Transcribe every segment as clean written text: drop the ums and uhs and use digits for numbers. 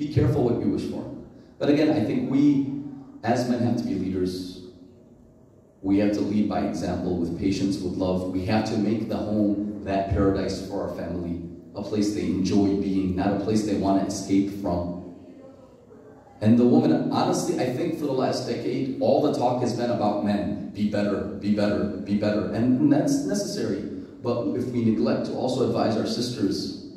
Be careful what you wish for. But again, I think we, as men, have to be leaders. We have to lead by example, with patience, with love. We have to make the home that paradise for our family, a place they enjoy being, not a place they want to escape from. And the woman, honestly, I think for the last decade, all the talk has been about men. Be better, be better, be better. And that's necessary. But if we neglect to also advise our sisters,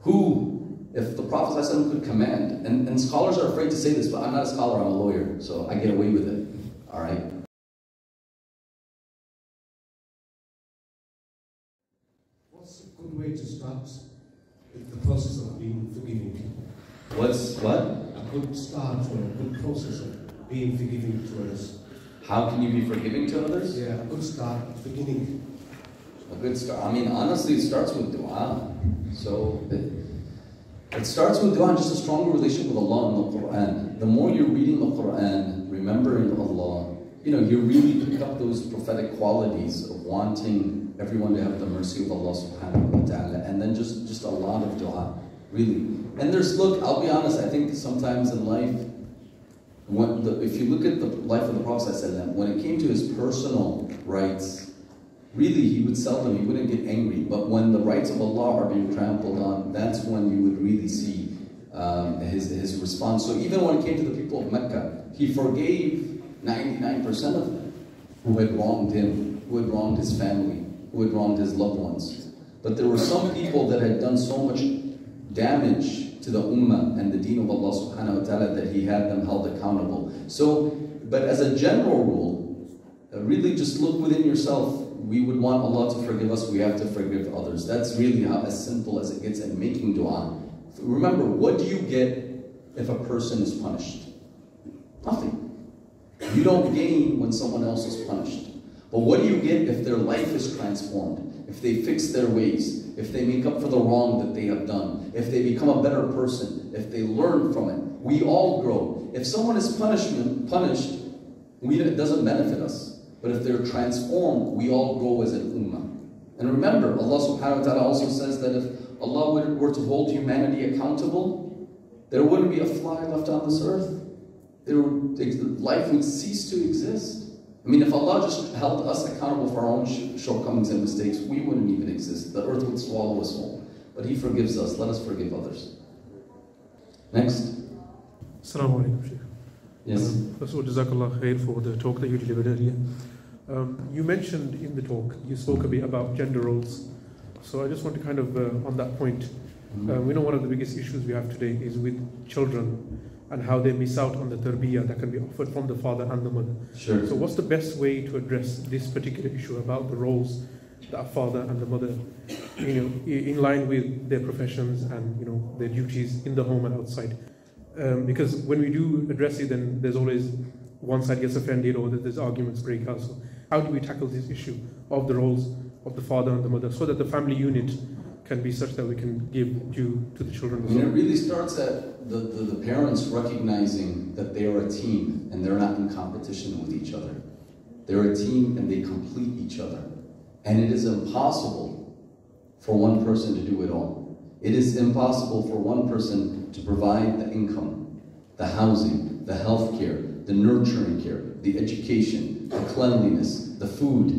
who, if the Prophet ﷺ could command, and scholars are afraid to say this, but I'm not a scholar, I'm a lawyer, so I get away with it, all right? What's a good way to start the process of being forgiving people? What's what? A good start or a good process of being forgiving to others. How can you be forgiving to others? Yeah, a good start, beginning. A good start. I mean, honestly, it starts with dua. So it starts with dua, and just a stronger relationship with Allah and the Quran. The more you're reading the Quran, remembering Allah, you really pick up those prophetic qualities of wanting everyone to have the mercy of Allah subhanahu wa ta'ala, and then just a lot of dua, really. And look, I'll be honest, I think sometimes in life, if you look at the life of the Prophet ﷺ, when it came to his personal rights, really he wouldn't get angry. But when the rights of Allah are being trampled on, that's when you would really see his response. So even when it came to the people of Mecca, he forgave 99% of them who had wronged him, who had wronged his family, who had wronged his loved ones. But there were some people that had done so much damage to the ummah and the deen of Allah subhanahu wa ta'ala that he had them held accountable. So, but as a general rule, really just look within yourself. We would want Allah to forgive us, we have to forgive others. That's really as simple as it gets, in making dua. Remember, what do you get if a person is punished? Nothing. You don't gain when someone else is punished. But what do you get if their life is transformed? If they fix their ways? If they make up for the wrong that they have done? If they become a better person? If they learn from it? We all grow. If someone is punished, it doesn't benefit us. But if they're transformed, we all grow as an ummah. And remember, Allah subhanahu wa ta'ala also says that if Allah were to hold humanity accountable, there wouldn't be a fly left on this earth. Life would cease to exist. I mean, if Allah just held us accountable for our own shortcomings and mistakes, we wouldn't even exist. The earth would swallow us whole. But He forgives us. Let us forgive others. Next. Assalamu alaikum, Shaykh. Yes. First of all, Jazakallah khair for the talk that you delivered earlier. You mentioned in the talk, you spoke a bit about gender roles. So I just want to kind of, on that point, we know one of the biggest issues we have today is with children and how they miss out on the tarbiyah that can be offered from the father and the mother. Sure. So what's the best way to address this particular issue about the roles that a father and the mother, in line with their professions and their duties in the home and outside? Because when we do address it, then there's always one side gets offended or there's arguments break out. So how do we tackle this issue of the roles of the father and the mother so that the family unit can be such that we can give due to the children as well? It really starts at the parents recognizing that they are a team and they're not in competition with each other. They're a team and they complete each other. And it is impossible for one person to do it all. It is impossible for one person to provide the income, the housing, the health care, the nurturing care, the education, the cleanliness, the food,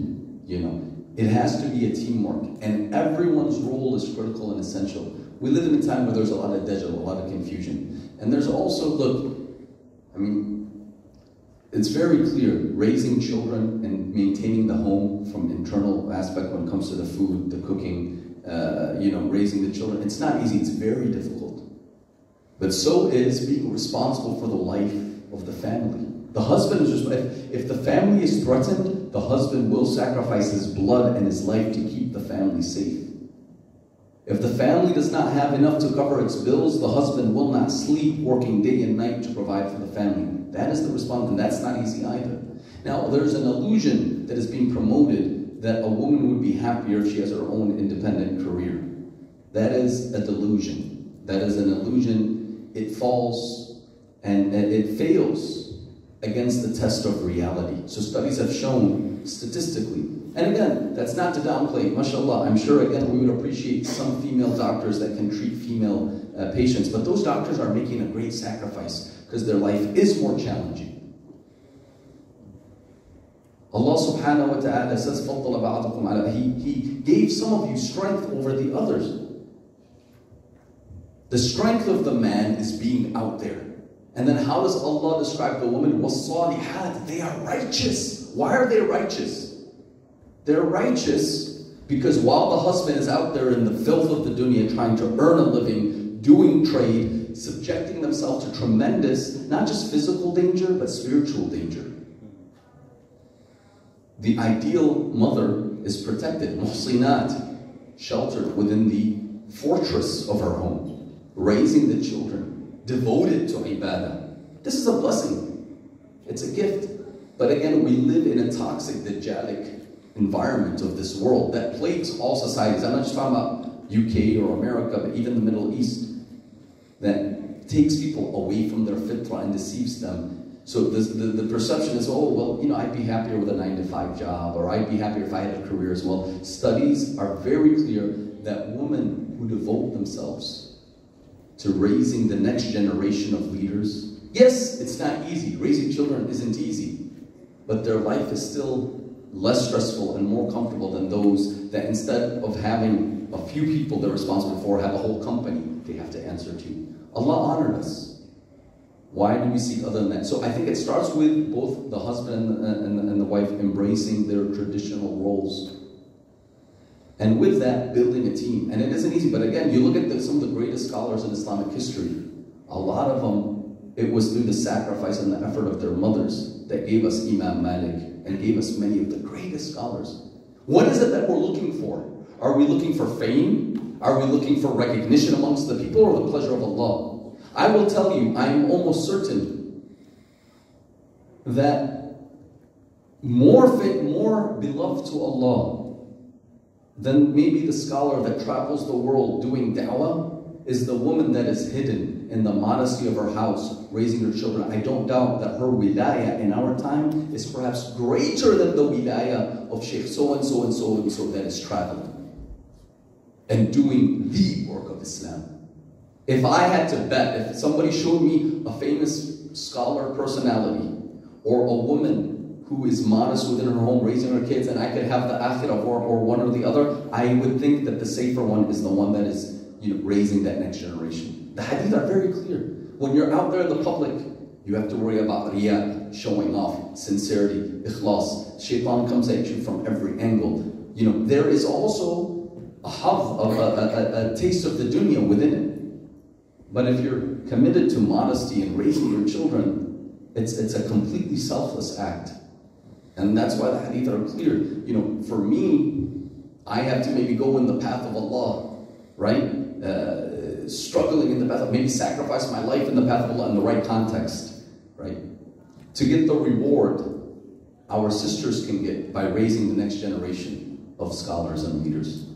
It has to be a teamwork, and everyone's role is critical and essential. We live in a time where there's a lot of dajjal, a lot of confusion. And there's also, it's very clear, raising children and maintaining the home from internal aspect when it comes to the food, the cooking, raising the children. It's not easy, it's very difficult. But so is being responsible for the life of the family. The husband is if the family is threatened, the husband will sacrifice his blood and his life to keep the family safe. If the family does not have enough to cover its bills, the husband will not sleep, working day and night to provide for the family. That is the response, and that's not easy either. Now, there's an illusion that is being promoted that a woman would be happier if she has her own independent career. That is a delusion. That is an illusion. It falls and it fails against the test of reality. So studies have shown statistically, and again, that's not to downplay, mashallah, I'm sure again we would appreciate some female doctors that can treat female patients. But those doctors are making a great sacrifice because their life is more challenging. Allah subhanahu wa ta'ala says, فَضَّلَ بَعْضُكُمْ عَلَىٰ He gave some of you strength over the others. The strength of the man is being out there. And then how does Allah describe the woman? وَالصَّالِحَاتِ They are righteous. Why are they righteous? They're righteous because while the husband is out there in the filth of the dunya trying to earn a living, doing trade, subjecting themselves to tremendous, not just physical danger, but spiritual danger. The ideal mother is protected, muhsinat, sheltered within the fortress of her home, raising the children, devoted to ibadah. This is a blessing. It's a gift. But again, we live in a toxic, dajjalic environment of this world that plagues all societies. I'm not just talking about UK or America, but even the Middle East, that takes people away from their fitrah and deceives them. So the perception is, oh, well, you know, I'd be happier with a 9-to-5 job, or I'd be happier if I had a career as well. Studies are very clear that women who devote themselves to raising the next generation of leaders, yes, it's not easy. Raising children isn't easy, but their life is still less stressful and more comfortable than those that instead of having a few people they're responsible for, have a whole company they have to answer to. Allah honored us. Why do we seek other than that? So I think it starts with both the husband and the wife embracing their traditional roles. And with that, building a team. And it isn't easy, but again, you look at some of the greatest scholars in Islamic history. A lot of them, it was through the sacrifice and the effort of their mothers that gave us Imam Malik and gave us many of the greatest scholars. What is it that we're looking for? Are we looking for fame? Are we looking for recognition amongst the people, or the pleasure of Allah? I will tell you, I am almost certain that more beloved to Allah than maybe the scholar that travels the world doing da'wah is the woman that is hidden in the modesty of her house, raising her children. I don't doubt that her wilayah in our time is perhaps greater than the wilayah of Sheikh so-and-so and so-and-so that is traveling and doing the work of Islam. If I had to bet, if somebody showed me a famous scholar personality or a woman who is modest within her home, raising her kids, and I could have the akhirah or one or the other, I would think that the safer one is the one that is, you know, raising that next generation. The hadith are very clear. When you're out there in the public, you have to worry about riyah, showing off, sincerity, ikhlas. Shaitan comes at you from every angle. You know, there is also a taste of the dunya within it. But if you're committed to modesty and raising your children, it's a completely selfless act. And that's why the hadith are clear. You know, for me, I have to maybe go in the path of Allah, right? Struggling in the path of, maybe sacrifice my life in the path of Allah in the right context, right? To get the reward our sisters can get by raising the next generation of scholars and leaders.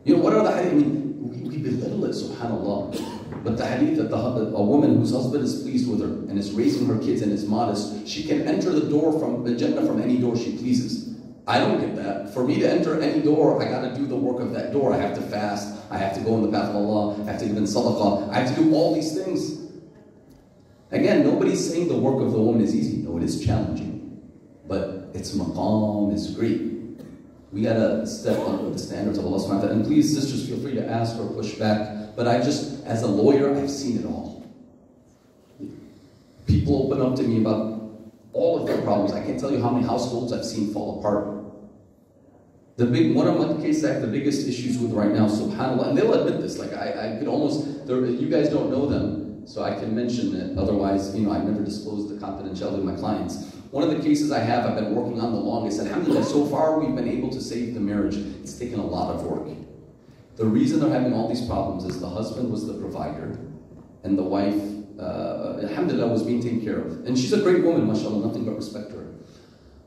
You know, what are the hadith? I mean, we belittle it, subhanAllah. But the hadith that a woman whose husband is pleased with her and is raising her kids and is modest, she can enter the door from the Jannah from any door she pleases. I don't get that. For me to enter any door, I got to do the work of that door. I have to fast. I have to go in the path of Allah. I have to give in sadaqah. I have to do all these things. Again, nobody's saying the work of the woman is easy. No, it is challenging. But its maqam is great. We got to step up with the standards of Allah subhanahu wa ta'ala. And please, sisters, feel free to ask or push back. But I just, as a lawyer, I've seen it all. People open up to me about all of their problems. I can't tell you how many households I've seen fall apart. One of my cases I have the biggest issues with right now, subhanAllah, and they'll admit this, like I could almost, you guys don't know them, so I can mention it, otherwise, you know, I've never disclosed the confidentiality of my clients. One of the cases I have, I've been working on the longest, and alhamdulillah, so far we've been able to save the marriage. It's taken a lot of work. The reason they're having all these problems is the husband was the provider, and the wife, alhamdulillah, was being taken care of. And she's a great woman, mashallah, nothing but respect to her.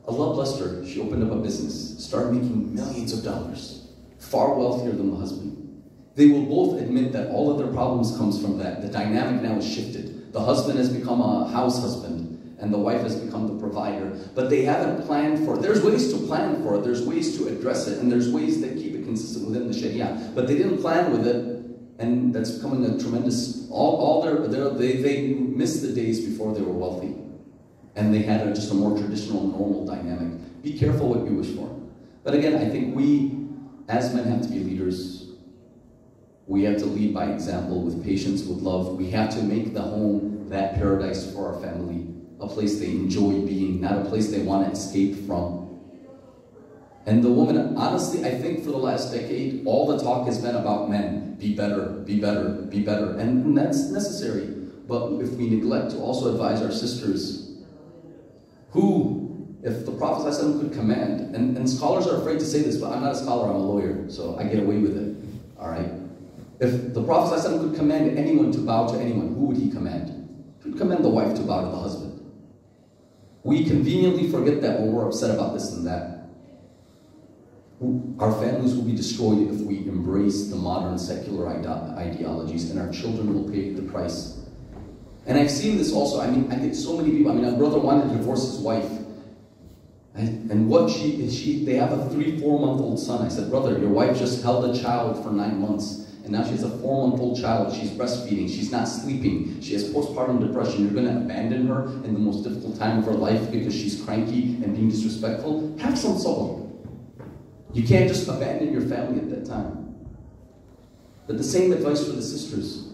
Allah blessed her. She opened up a business, started making millions of dollars, far wealthier than the husband. They will both admit that all of their problems comes from that. The dynamic now is shifted. The husband has become a house husband, and the wife has become the provider. But they haven't planned for it. There's ways to plan for it. There's ways to address it, and there's ways that keep it consistent within the Sharia. But they didn't plan with it, And that's becoming a tremendous, they missed the days before they were wealthy. And they had just a more traditional, normal dynamic. Be careful what you wish for. But again, I think we, as men, have to be leaders. We have to lead by example, with patience, with love. We have to make the home that paradise for our family, a place they enjoy being, not a place they want to escape from. And the woman, honestly, I think for the last decade, all the talk has been about men. Be better, be better, be better. And that's necessary. But if we neglect to also advise our sisters, who, if the Prophet ﷺ could command, and scholars are afraid to say this, but I'm not a scholar, I'm a lawyer, so I get away with it, all right? If the Prophet ﷺ could command anyone to bow to anyone, who would he command? He would command the wife to bow to the husband. We conveniently forget that when we're upset about this and that. Our families will be destroyed if we embrace the modern secular ideologies, and our children will pay the price. And I've seen this also. I mean, I get so many people. I mean, a brother wanted to divorce his wife. And what they have a 3-4-month-old son. I said, brother, your wife just held a child for 9 months. And now she has a 4-month-old child. She's breastfeeding. She's not sleeping. She has postpartum depression. You're going to abandon her in the most difficult time of her life because she's cranky and being disrespectful? Have some sabr. You can't just abandon your family at that time. But the same advice for the sisters.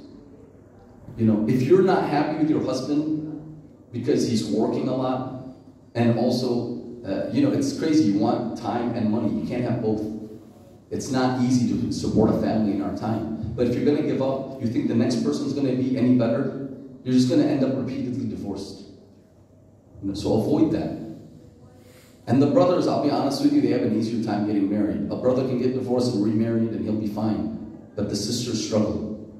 You know, if you're not happy with your husband because he's working a lot, and also, you know, it's crazy. You want time and money. You can't have both. It's not easy to support a family in our time. But if you're going to give up, you think the next person's going to be any better, you're just going to end up repeatedly divorced. You know, so avoid that. And the brothers, I'll be honest with you, they have an easier time getting married. A brother can get divorced and remarried and he'll be fine. But the sisters struggle.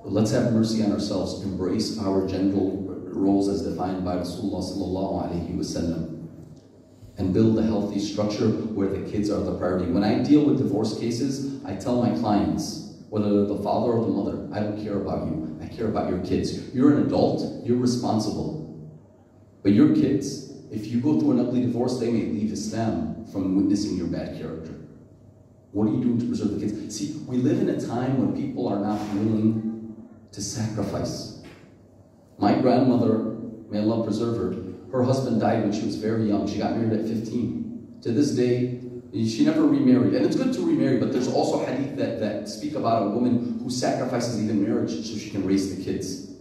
But let's have mercy on ourselves. Embrace our gender roles as defined by Rasulullah sallallahu alaihi wasallam. And build a healthy structure where the kids are the priority. When I deal with divorce cases, I tell my clients, whether they're the father or the mother, I don't care about you. I care about your kids. You're an adult, you're responsible. But your kids, if you go through an ugly divorce, they may leave Islam from witnessing your bad character. What are you doing to preserve the kids? See, we live in a time when people are not willing to sacrifice. My grandmother, may Allah preserve her husband died when she was very young. She got married at 15. To this day, she never remarried. And it's good to remarry, but there's also hadith that speak about a woman who sacrifices even marriage so she can raise the kids.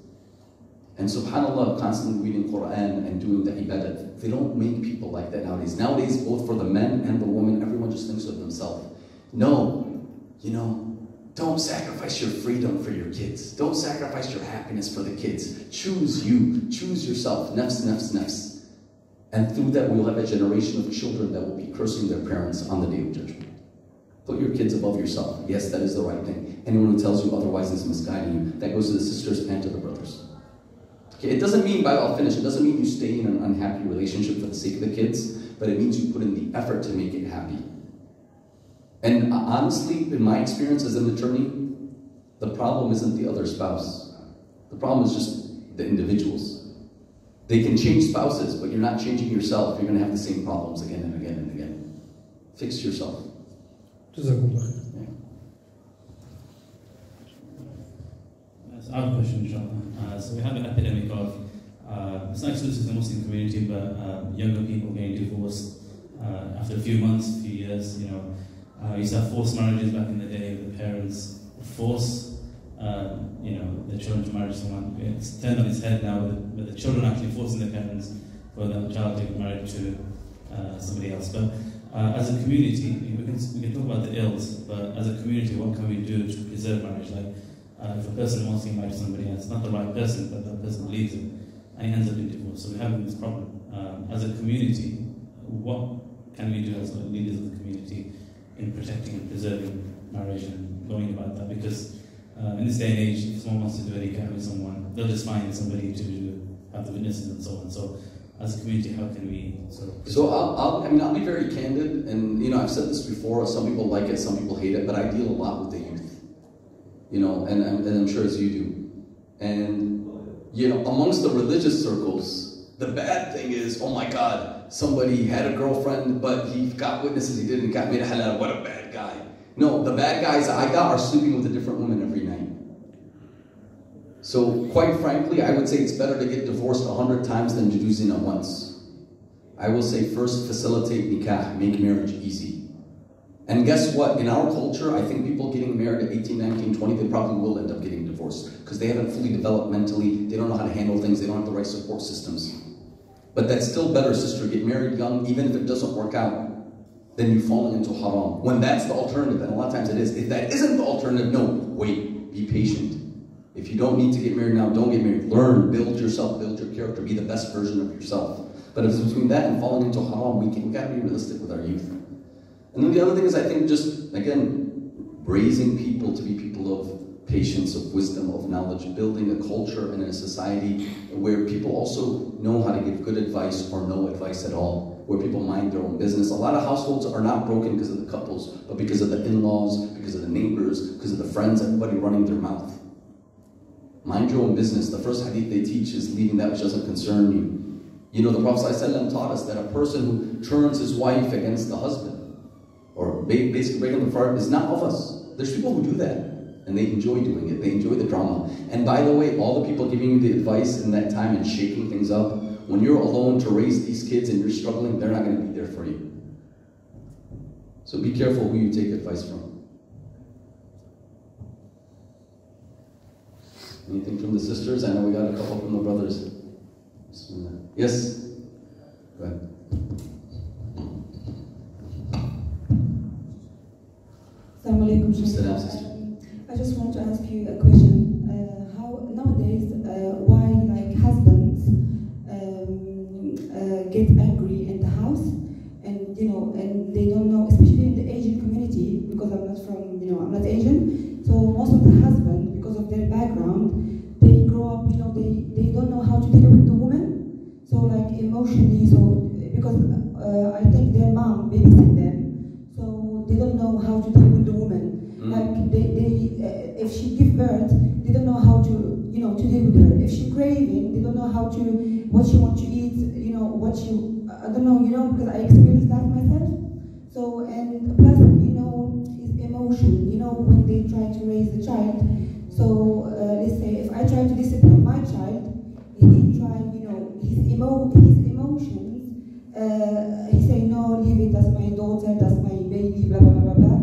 And subhanAllah, constantly reading Quran and doing the ibadah, they don't make people like that nowadays. Nowadays, both for the men and the women, everyone just thinks of themselves. No, you know, don't sacrifice your freedom for your kids. Don't sacrifice your happiness for the kids. Choose you. Choose yourself. Nafs, nafs, nafs. And through that, we'll have a generation of children that will be cursing their parents on the day of judgment. Put your kids above yourself. Yes, that is the right thing. Anyone who tells you otherwise is misguiding you. That goes to the sisters and to the brothers. Okay, it doesn't mean, I'll finish, it doesn't mean you stay in an unhappy relationship for the sake of the kids, but it means you put in the effort to make it happy. And honestly, in my experience as an attorney, the problem isn't the other spouse. The problem is just the individuals. They can change spouses, but you're not changing yourself. You're going to have the same problems again and again and again. Fix yourself. Yeah. So I have a question, inshallah. So we have an epidemic of, it's not exclusive to the Muslim community, but younger people getting divorced after a few months, a few years, you know. Used to have forced marriages back in the day. The parents force, you know, their children to marry someone. It's turned on its head now, with the children actually forcing their parents for the child to get married to somebody else. But as a community, we can talk about the ills, but as a community, what can we do to preserve marriage? Like, if a person wants to get married to somebody else, not the right person, but that person leaves it, and he ends up in divorce. So we're having this problem. As a community, what can we do as leaders of the community in protecting and preserving marriage and going about that? Because in this day and age, if someone wants to do a nikah with someone, they'll just find somebody to have the witnesses and so on. So as a community, how can we sort of... So I'll be very candid, and you know, I've said this before, some people like it, some people hate it, but I deal a lot with the youth. You know, and I'm sure as you do. And, you know, amongst the religious circles, the bad thing is, oh my God, somebody had a girlfriend, but he got witnesses, he didn't, got made a halal, what a bad guy. No, the bad guys I got are sleeping with a different woman every night. So, quite frankly, I would say it's better to get divorced 100 times than to do zina once. I will say first, facilitate nikah, make marriage easy. And guess what? In our culture, I think people getting married at 18, 19, 20, they probably will end up getting divorced because they haven't fully developed mentally, they don't know how to handle things, they don't have the right support systems. But that's still better, sister, get married young, even if it doesn't work out, then you're falling into haram. When that's the alternative, and a lot of times it is. If that isn't the alternative, no, wait, be patient. If you don't need to get married now, don't get married. Learn, build yourself, build your character, be the best version of yourself. But if it's between that and falling into haram, we got to be realistic with our youth. And then the other thing is, I think just, again, raising people to be people of patience, of wisdom, of knowledge, building a culture and a society where people also know how to give good advice or no advice at all, where people mind their own business. A lot of households are not broken because of the couples, but because of the in-laws, because of the neighbors, because of the friends, everybody running their mouth. Mind your own business. The first hadith they teach is leaving that which doesn't concern you. You know, the Prophet ﷺ taught us that a person who turns his wife against the husband, or basically breaking the fire, is not of us. There's people who do that, and they enjoy doing it. They enjoy the drama. And by the way, all the people giving you the advice in that time and shaking things up, when you're alone to raise these kids and you're struggling, they're not going to be there for you. So be careful who you take advice from. Anything from the sisters? I know we got a couple from the brothers. Yes? Go ahead. Assalamu alaikum. I just want to ask you a question. How nowadays, why like husbands get angry in the house, and and they don't know, especially in the Asian community, because I'm not from, I'm not Asian. So most of the husbands, because of their background, they grow up, they don't know how to deal with the woman. So like emotionally, so because I think their mom babysit them, so they don't know how to deal with the woman. Like they if she gives birth, they don't know how to to deal with her. If she's craving, they don't know how to, what she wants to eat, what she, I don't know, because I experienced that myself. So, and plus, his emotion, when they try to raise the child. So, let's say if I try to discipline my child, he try, his emotions, he say, no, leave it, that's my daughter, that's my baby, blah, blah, blah, blah, blah.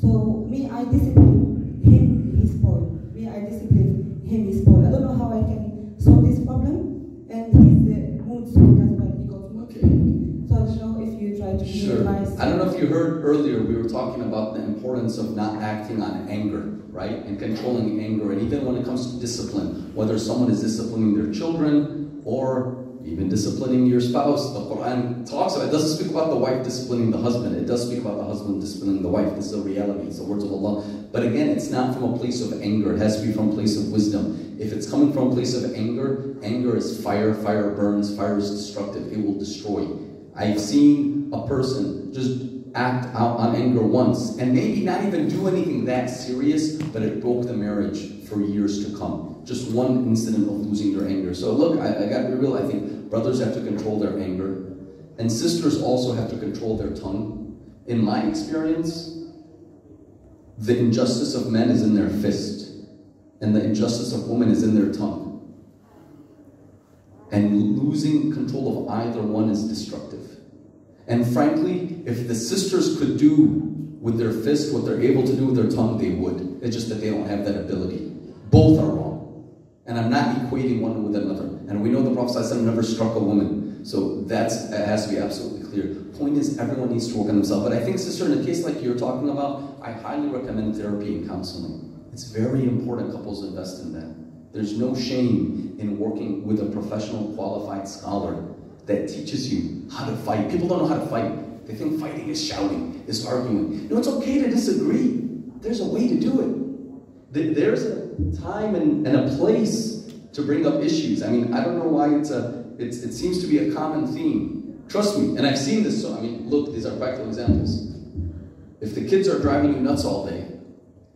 So, me, I discipline him, he's spoiled. Me, I discipline him, he's spoiled. I don't know how I can solve this problem, and his mood swing as well, he got mood swing. So, I don't know if you try to Sure. I don't know if you heard earlier, we were talking about the importance of not acting on anger, right? And controlling anger. And even when it comes to discipline, whether someone is disciplining their children or even disciplining your spouse, the Quran talks about it. It doesn't speak about the wife disciplining the husband. It does speak about the husband disciplining the wife. This is a reality. It's the words of Allah. But again, it's not from a place of anger. It has to be from a place of wisdom. If it's coming from a place of anger, anger is fire. Fire burns. Fire is destructive. It will destroy. I've seen a person just act out on anger once and maybe not even do anything that serious, but it broke the marriage for years to come. Just one incident of losing your anger. So look, I got to be real. I think brothers have to control their anger, and sisters also have to control their tongue. In my experience, the injustice of men is in their fist, and the injustice of women is in their tongue. And losing control of either one is destructive. And frankly, if the sisters could do with their fist what they're able to do with their tongue, they would. It's just that they don't have that ability. Both are wrong. And I'm not equating one with another. And we know the Prophet ﷺ never struck a woman. So that has to be absolutely clear. Point is, everyone needs to work on themselves. But I think, sister, in a case like you're talking about, I highly recommend therapy and counseling. It's very important couples invest in that. There's no shame in working with a professional, qualified scholar that teaches you how to fight. People don't know how to fight. They think fighting is shouting, is arguing. No, it's okay to disagree. There's a way to do it. There's a time and a place to bring up issues. I mean, I don't know why it seems to be a common theme. Trust me, and I've seen this. So, I mean, look, these are practical examples. If the kids are driving you nuts all day,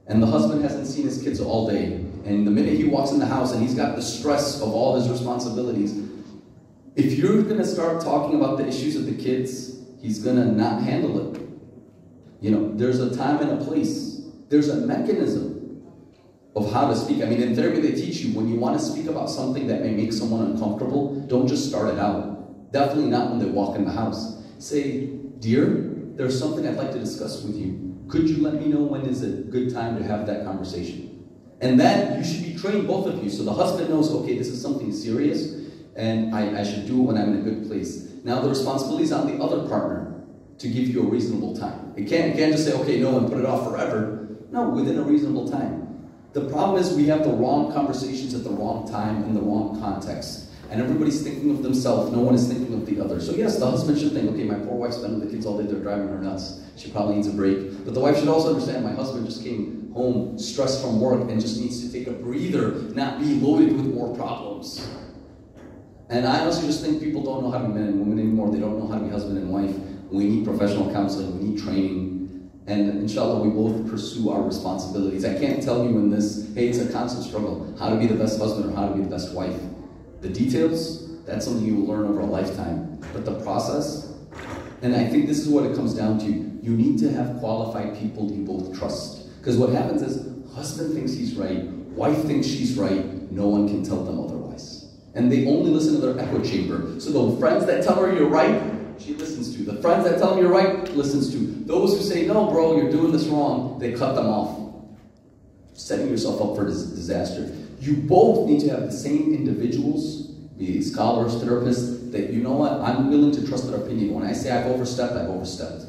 and the husband hasn't seen his kids all day, and the minute he walks in the house and he's got the stress of all his responsibilities, if you're going to start talking about the issues of the kids, he's going to not handle it. You know, there's a time and a place. There's a mechanism of how to speak. I mean, in therapy they teach you when you want to speak about something that may make someone uncomfortable, don't just start it out. Definitely not when they walk in the house. Say, dear, there's something I'd like to discuss with you. Could you let me know when is a good time to have that conversation? And then you should be trained, both of you, so the husband knows, okay, this is something serious, and I should do it when I'm in a good place. Now the responsibility is on the other partner to give you a reasonable time. You can't just say, okay, no, and put it off forever. No, within a reasonable time. The problem is we have the wrong conversations at the wrong time in the wrong context. And everybody's thinking of themselves, no one is thinking of the other. So yes, the husband should think, okay, my poor wife's spending with the kids all day, they're driving her nuts. She probably needs a break. But the wife should also understand, my husband just came home stressed from work and just needs to take a breather, not be loaded with more problems. And I honestly just think people don't know how to be men and women anymore. They don't know how to be husband and wife. We need professional counseling, we need training. And inshallah, we both pursue our responsibilities. I can't tell you in this, hey, it's a constant struggle, how to be the best husband or how to be the best wife. The details, that's something you will learn over a lifetime. But the process, and I think this is what it comes down to. You need to have qualified people you both trust. Because what happens is, husband thinks he's right, wife thinks she's right, no one can tell them otherwise. And they only listen to their echo chamber. So the friends that tell her you're right, she listens to. The friends that tell them you're right, listens to. Those who say, no bro, you're doing this wrong, they cut them off. Setting yourself up for disaster. You both need to have the same individuals, be scholars, therapists, that you know what, I'm willing to trust their opinion. When I say I've overstepped, I've overstepped.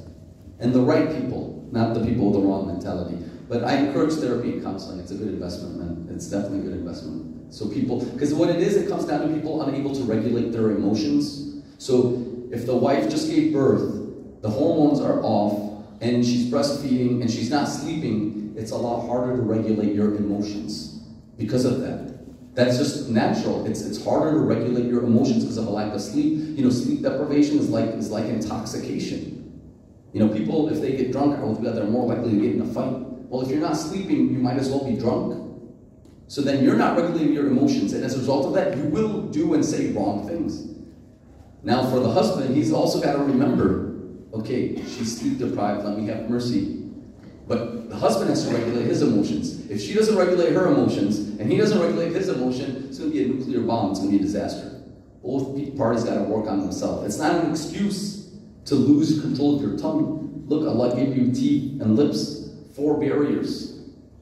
And the right people, not the people with the wrong mentality. But I encourage therapy and counseling. It's a good investment, man. It's definitely a good investment. So people, because what it is, it comes down to people unable to regulate their emotions. So if the wife just gave birth, the hormones are off, and she's breastfeeding, and she's not sleeping, it's a lot harder to regulate your emotions because of that. That's just natural. It's harder to regulate your emotions because of a lack of sleep. You know, sleep deprivation is like intoxication. You know, people, if they get drunk, they're more likely to get in a fight. Well, if you're not sleeping, you might as well be drunk. So then you're not regulating your emotions, and as a result of that, you will do and say wrong things. Now for the husband, he's also got to remember, okay, she's sleep deprived, let me have mercy. But the husband has to regulate his emotions. If she doesn't regulate her emotions, and he doesn't regulate his emotion, it's going to be a nuclear bomb, it's going to be a disaster. Both parties got to work on themselves. It's not an excuse to lose control of your tongue. Look, Allah gave you teeth and lips, 4 barriers.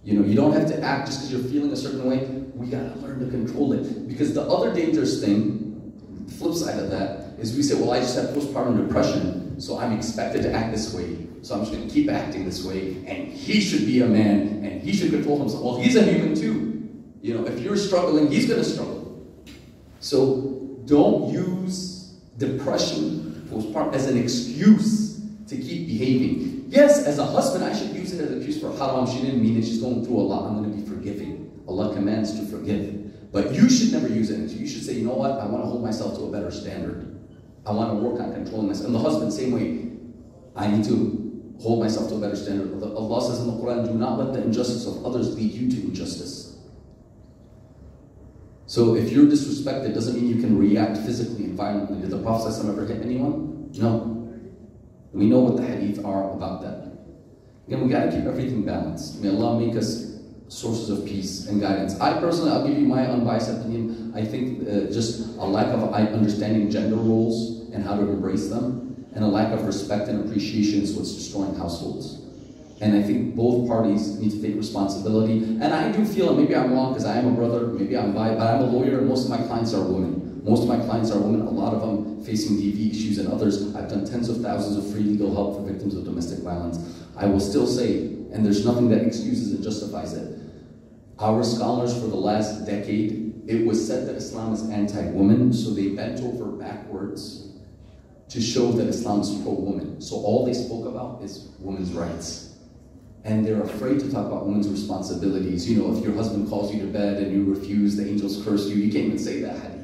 You know, you don't have to act just because you're feeling a certain way. We got to learn to control it. Because the other dangerous thing, the flip side of that, is we say, well, I just have postpartum depression, so I'm expected to act this way. So I'm just going to keep acting this way, and he should be a man, and he should control himself. Well, he's a human too. You know, if you're struggling, he's going to struggle. So don't use depression, postpartum, as an excuse to keep behaving. Yes, as a husband, I should use it as an excuse for haram. She didn't mean it. She's going through a lot. I'm going to be forgiving. Allah commands to forgive. But you should never use it. You should say, you know what? I want to hold myself to a better standard. I want to work on controlling myself. And the husband, same way. I need to hold myself to a better standard. Allah says in the Quran, do not let the injustice of others lead you to injustice. So if you're disrespected, doesn't mean you can react physically and violently. Did the Prophet ever hit anyone? No. We know what the hadith are about that. Again, we got to keep everything balanced. May Allah make us sources of peace and guidance. I personally, I'll give you my unbiased opinion. I think just a lack of understanding gender roles and how to embrace them, and a lack of respect and appreciation is what's destroying households. And I think both parties need to take responsibility. And I do feel, and maybe I'm wrong because I am a brother, maybe I'm bi, but I'm a lawyer and most of my clients are women. Most of my clients are women, a lot of them facing DV issues and others. I've done tens of thousands of free legal help for victims of domestic violence. I will still say, and there's nothing that excuses and justifies it, our scholars for the last decade, it was said that Islam is anti-woman, so they bent over backwards to show that Islam is pro-woman. So all they spoke about is women's rights. And they're afraid to talk about women's responsibilities. You know, if your husband calls you to bed and you refuse, the angels curse you. You can't even say that, Hadi.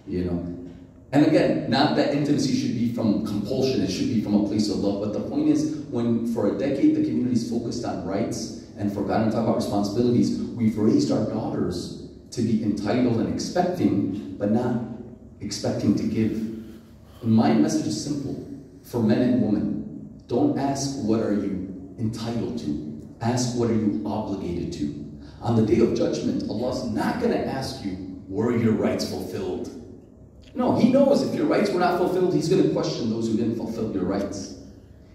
You know? And again, not that intimacy should be from compulsion, it should be from a place of love. But the point is, when for a decade the community's focused on rights and forgotten to talk about responsibilities, we've raised our daughters to be entitled and expecting, but not expecting to give. And my message is simple, for men and women. Don't ask what are you entitled to. Ask what are you obligated to. On the day of judgment, Allah's not going to ask you, were your rights fulfilled? No, He knows if your rights were not fulfilled, He's going to question those who didn't fulfill your rights.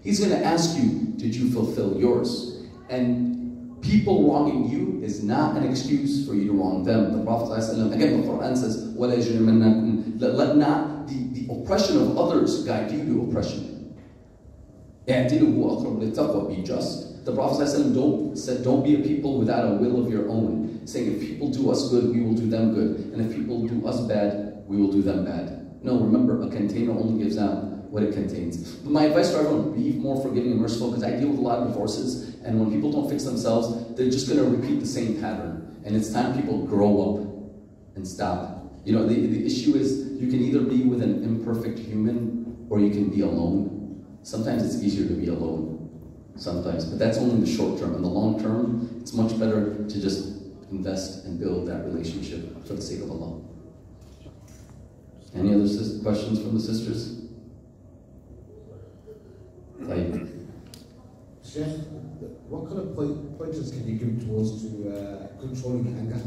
He's going to ask you, did you fulfill yours? And people wronging you is not an excuse for you to wrong them. The Prophet ﷺ, again, the Quran says, وَلَا يَجْرِمَنَّكُمْ, let not the oppression of others guide you to oppression. اعْدِلُوا أَقْرَبُ لِلتَّقْوَى, be just. The Prophet ﷺ said, don't be a people without a will of your own, saying if people do us good, we will do them good, and if people do us bad, we will do them bad. No, remember, a container only gives out what it contains. But my advice to everyone, be more forgiving and merciful, because I deal with a lot of divorces, and when people don't fix themselves, they're just going to repeat the same pattern. And it's time people grow up and stop. You know, the issue is, you can either be with an imperfect human, or you can be alone. Sometimes it's easier to be alone. Sometimes, but that's only in the short term. In the long term, it's much better to just invest and build that relationship for the sake of Allah. Any other questions from the sisters? Sheikh, what kind of pointers can you give towards controlling anger?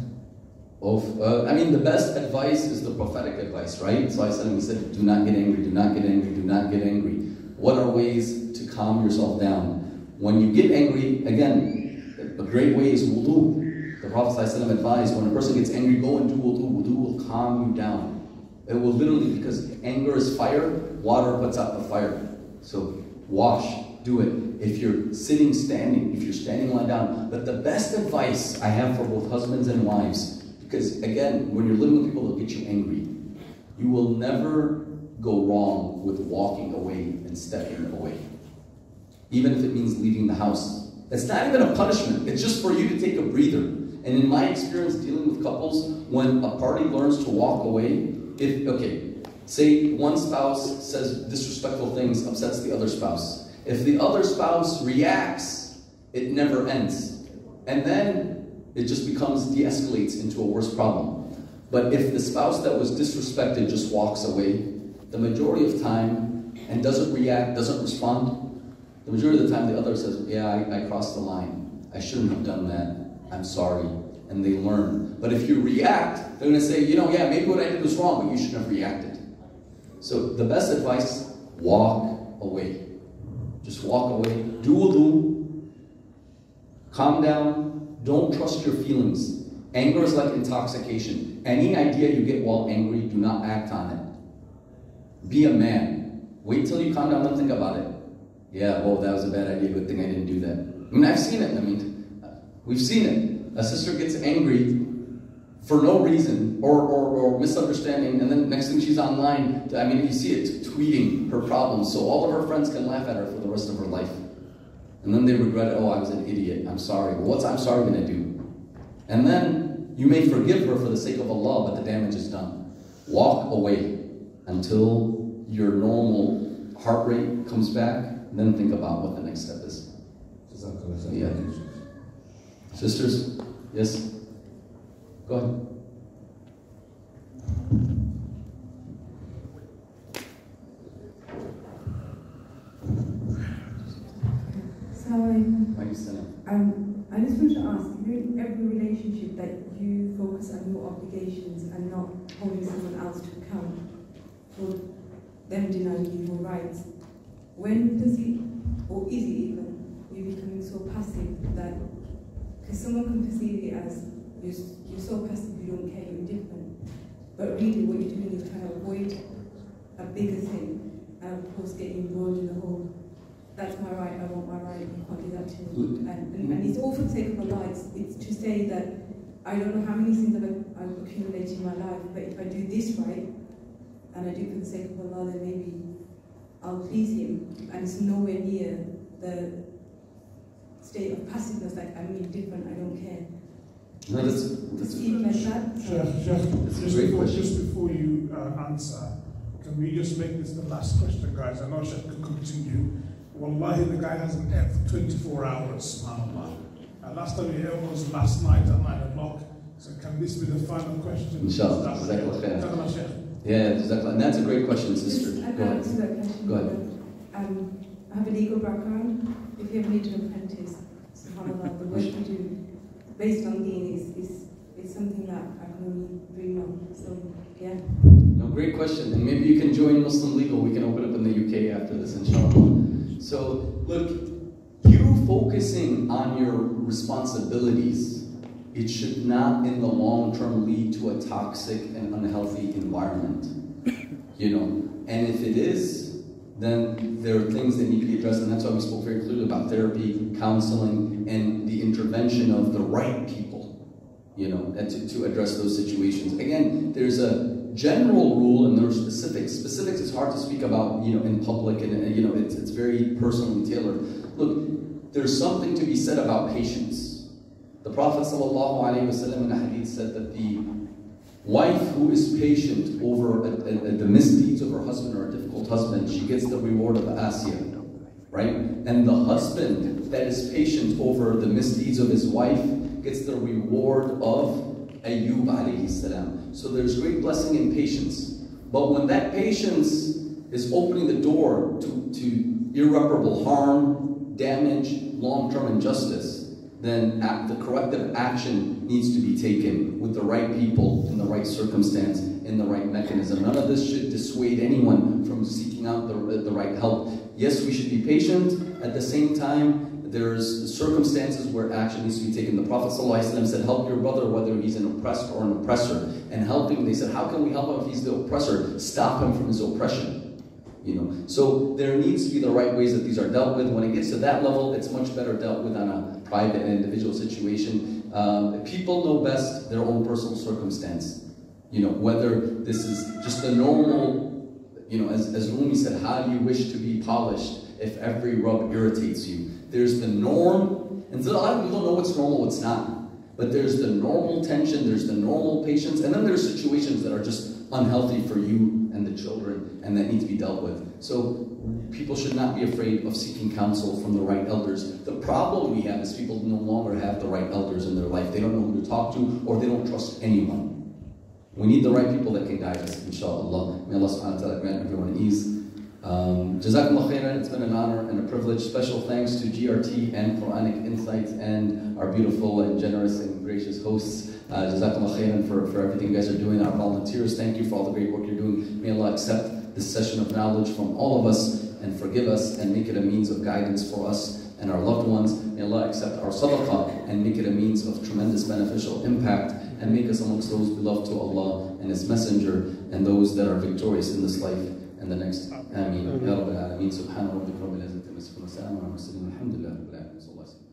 I mean, the best advice is the prophetic advice, right? So he said, do not get angry, do not get angry, do not get angry. What are ways to calm yourself down? When you get angry, again, a great way is wudu. The Prophet ﷺ advised, when a person gets angry, go and do wudu. Wudu will calm you down. It will literally, because anger is fire, water puts out the fire. So wash, do it. If you're sitting, standing, if you're standing, lie down. But the best advice I have for both husbands and wives, because again, when you're living with people, they'll get you angry. You will never go wrong with walking away and stepping away. Even if it means leaving the house. It's not even a punishment. It's just for you to take a breather. And in my experience dealing with couples, when a party learns to walk away, say one spouse says disrespectful things, upsets the other spouse. If the other spouse reacts, it never ends. And then it just de-escalates into a worse problem. But if the spouse that was disrespected just walks away, the majority of time, and doesn't react, doesn't respond, the majority of the time the other says, yeah, I crossed the line. I shouldn't have done that. I'm sorry. And they learn. But if you react, they're going to say, yeah, maybe what I did was wrong, but you shouldn't have reacted. So the best advice, walk away. Just walk away. Do wudu. Calm down. Don't trust your feelings. Anger is like intoxication. Any idea you get while angry, do not act on it. Be a man. Wait till you calm down and think about it. Yeah, that was a bad idea. Good thing I didn't do that. I mean, I've seen it. We've seen it. A sister gets angry for no reason or misunderstanding, and then next thing she's online, you see it, tweeting her problems, so all of her friends can laugh at her for the rest of her life. And then they regret it. Oh, I was an idiot. I'm sorry. Well, what's I'm sorry going to do? And then you may forgive her for the sake of Allah, but the damage is done. Walk away until your normal heart rate comes back, and then think about what the next step is. Yeah. Sisters? Yes? Go ahead. I just want to ask, in every relationship that you focus on your obligations and not holding someone else to account for them denying you your rights, when does it, or is it even, you becoming so passive that, because someone can perceive it as you're so passive, you don't care, you're indifferent, but really what you're doing is trying to avoid a bigger thing, and of course getting involved in the whole, that's my right, I want my right, you can't do that to me. And it's all for the sake of Allah. It's to say that I don't know how many things I've accumulated in my life, but if I do this right, and I do it for the sake of Allah, then maybe I'll please Him. And it's nowhere near the state of passiveness, like I'm indifferent, I don't care. No, that's even like that. Just before you answer, can we just make this the last question, guys? I know Sheikh can continue. Wallahi, the guy hasn't ate for 24 hours, subhanAllah. Last time he ate was last night at 9 o'clock. So can this be the final question? Inshallah. Yeah, exactly. And that's a great question, sister. Go ahead. Go ahead. I have a legal background. If you ever need to apprentice, subhanAllah, the work you do based on deen is something that I can only dream of. So, yeah. No, great question. And maybe you can join Muslim Legal. We can open up in the UK after this, inshallah. So, look, you focusing on your responsibilities, it should not in the long term lead to a toxic and unhealthy environment. You know, and if it is, then there are things that need to be addressed, and that's why we spoke very clearly about therapy, counseling, and the intervention of the right people, you know, to address those situations. Again, there's a general rule and there are specifics. Specifics is hard to speak about, you know, in public, and you know, it's very personally tailored. Look, there's something to be said about patience. The Prophet ﷺ in a hadith said that the wife who is patient over the misdeeds of her husband or a difficult husband, she gets the reward of Asiyah, right? And the husband that is patient over the misdeeds of his wife gets the reward of Ayyub alayhi salam. So there's great blessing in patience. But when that patience is opening the door to irreparable harm, damage, long-term injustice, then the corrective action needs to be taken with the right people, in the right circumstance, in the right mechanism. None of this should dissuade anyone from seeking out the right help. Yes, we should be patient. At the same time, there's circumstances where action needs to be taken. The Prophet ﷺ said, help your brother whether he's an oppressed or an oppressor. And helping, they said, how can we help him if he's the oppressor? Stop him from his oppression. You know, so there needs to be the right ways that these are dealt with. When it gets to that level, it's much better dealt with on a private and individual situation. People know best their own personal circumstance. You know, whether this is just the normal, you know, as Rumi said, how do you wish to be polished if every rub irritates you? There's the norm, and so a lot of people don't know what's normal, what's not. But there's the normal tension, there's the normal patience, and then there's situations that are just unhealthy for you and the children, and that need to be dealt with. So people should not be afraid of seeking counsel from the right elders. The problem we have is people no longer have the right elders in their life. They don't know who to talk to, or they don't trust anyone. We need the right people that can guide us, inshallah. May Allah subhanahu wa ta'ala grant everyone ease. Jazakumullah khairan, it's been an honor and a privilege. Special thanks to GRT and Quranic Insights and our beautiful and generous and gracious hosts. Jazakumullah khairan for everything you guys are doing. Our volunteers, thank you for all the great work you're doing. May Allah accept this session of knowledge from all of us and forgive us and make it a means of guidance for us and our loved ones. May Allah accept our sadaqah and make it a means of tremendous beneficial impact and make us amongst those beloved to Allah and His Messenger and those that are victorious in this life and the next. Ameen. Ya Rabbil Alameen. Subhana rabbika rabbil izzati amma yasifun wa salamun ala al mursalin. Alhamdulillah rabbil alamin.